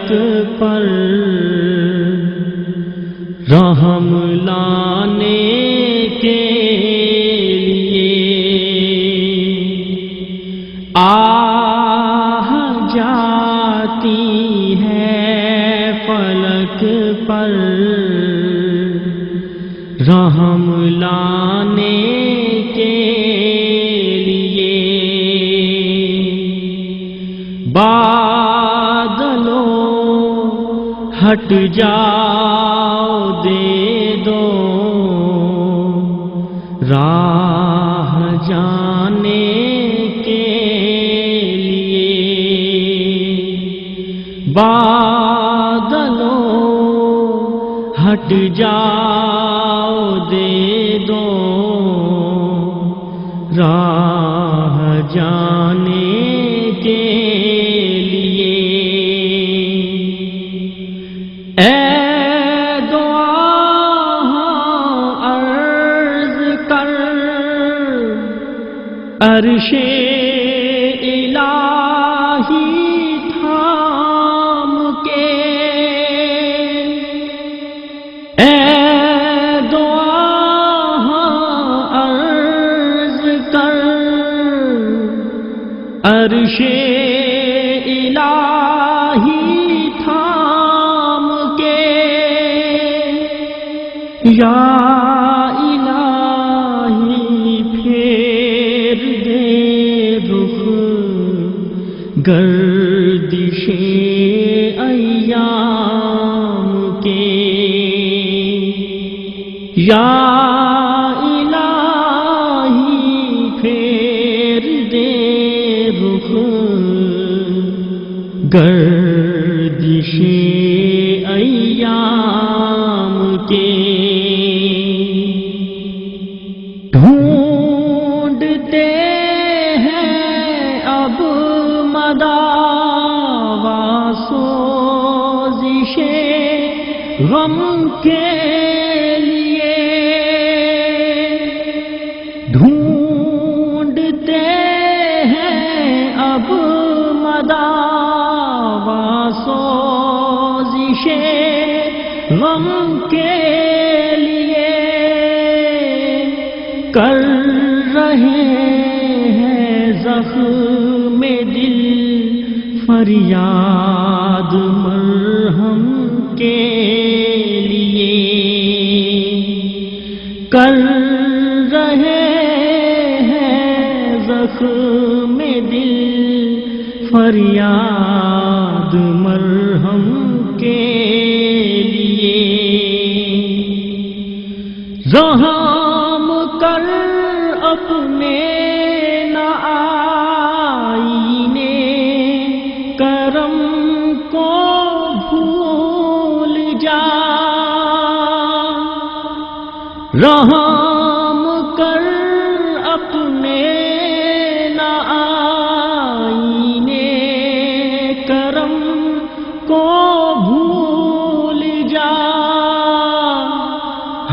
فلک پر رحم لانے کے لیے آہ جاتی ہے فلک پر رحم لانے کے لیے بادلوں ہٹ جاؤ دے دو راہ جانے کے لیے بادلوں ہٹ جاؤ دے دو راہ جانے کے لیے اے دعا عرض کر عرش الہی تھام کے اے دعا عرض کر عرش الہی تھام کے یا الہی پھیر دے رخ گردش ایام کے یا الہی پھیر دے رخ گردش ایام کے ڈھونڈتے ہیں اب مداوا سوزش غم کے لیے ڈھونڈتے ہیں اب مداوا سوزش غم کے لیے کر رہے ہیں زخم دل فریاد مرہم کے لیے کر رہے ہیں زخم دل فریاد مرہم کے لیے رحم کر اپنے نہ آئینے کرم کو بھول جا رحم کر اپنے نہ آئینے کرم کو بھول جا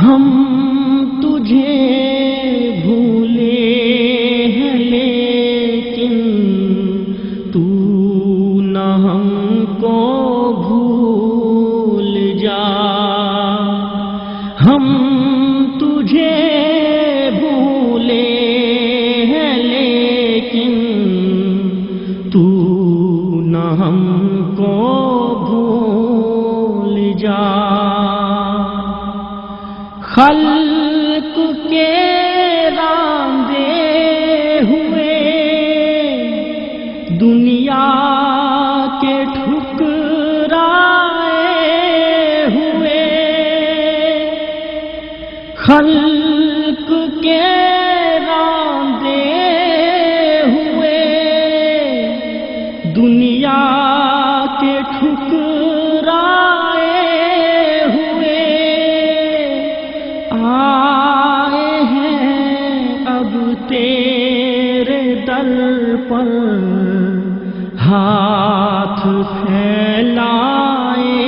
ہم تجھے بھولے ہیں لیکن تو نہ ہم کو بھول جا ہم تجھے بھولے ہیں لیکن تو نہ ہم کو بھول جا خلق کے راندے ہوئے دنیا کے ٹھکرائے ہوئے خلق کے راندے ہوئے دنیا کے ٹھکرائے ہوئے آئے ہیں اب تیرے در پر ہاتھ پھیلائے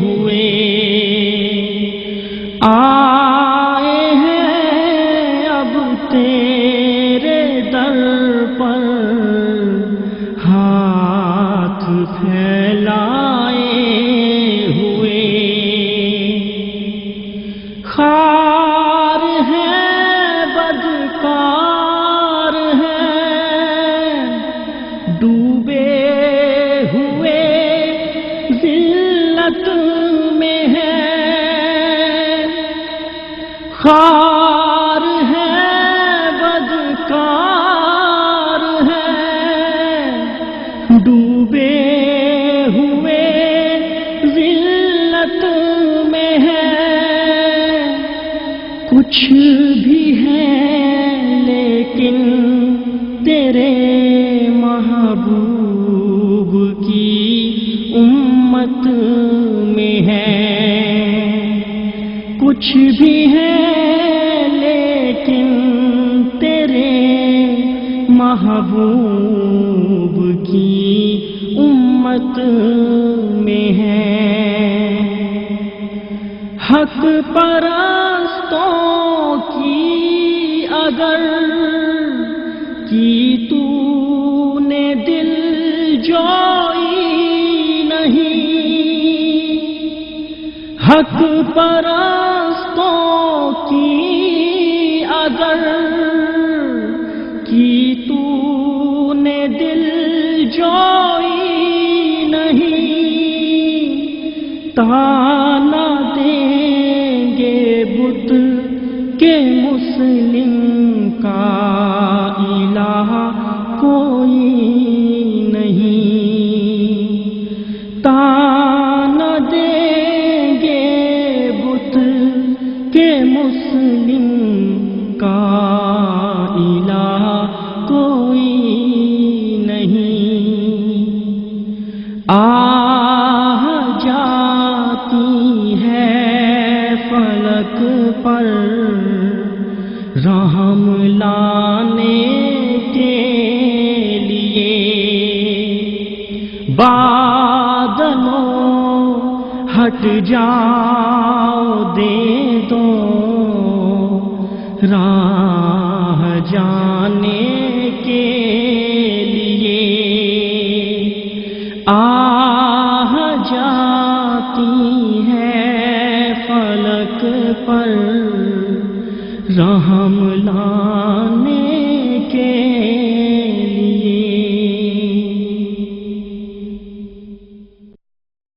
ہوئے آئے ہیں اب تیرے در پر ہاتھ پھیلائے ذلت میں ہے، خار ہے بدکار ہے، ڈوبے ہوئے ذلت میں ہے، کچھ بھی ہے لیکن تیرے محبوب کی امت میں ہے، کچھ بھی ہے لیکن تیرے محبوب کی امت میں ہے۔ حق پرستوں کی اگر کی تو نے دل جوئی نہیں، حق پرستوں کی اگر کی تو نے دل جوئی نہیں، تانا دیں گے بت کے مسلم کا الہ کوئی نہیں، تانا دیں گے بت کے مسلم کا الہ کوئی نہیں۔ آہ جاتی ہے فلک پر رحم لانے کے لیے، بادلوں ہٹ جاؤ دے دو راہ جانے کے لیے، آہ جاتی ہے فلک پر رحم لانے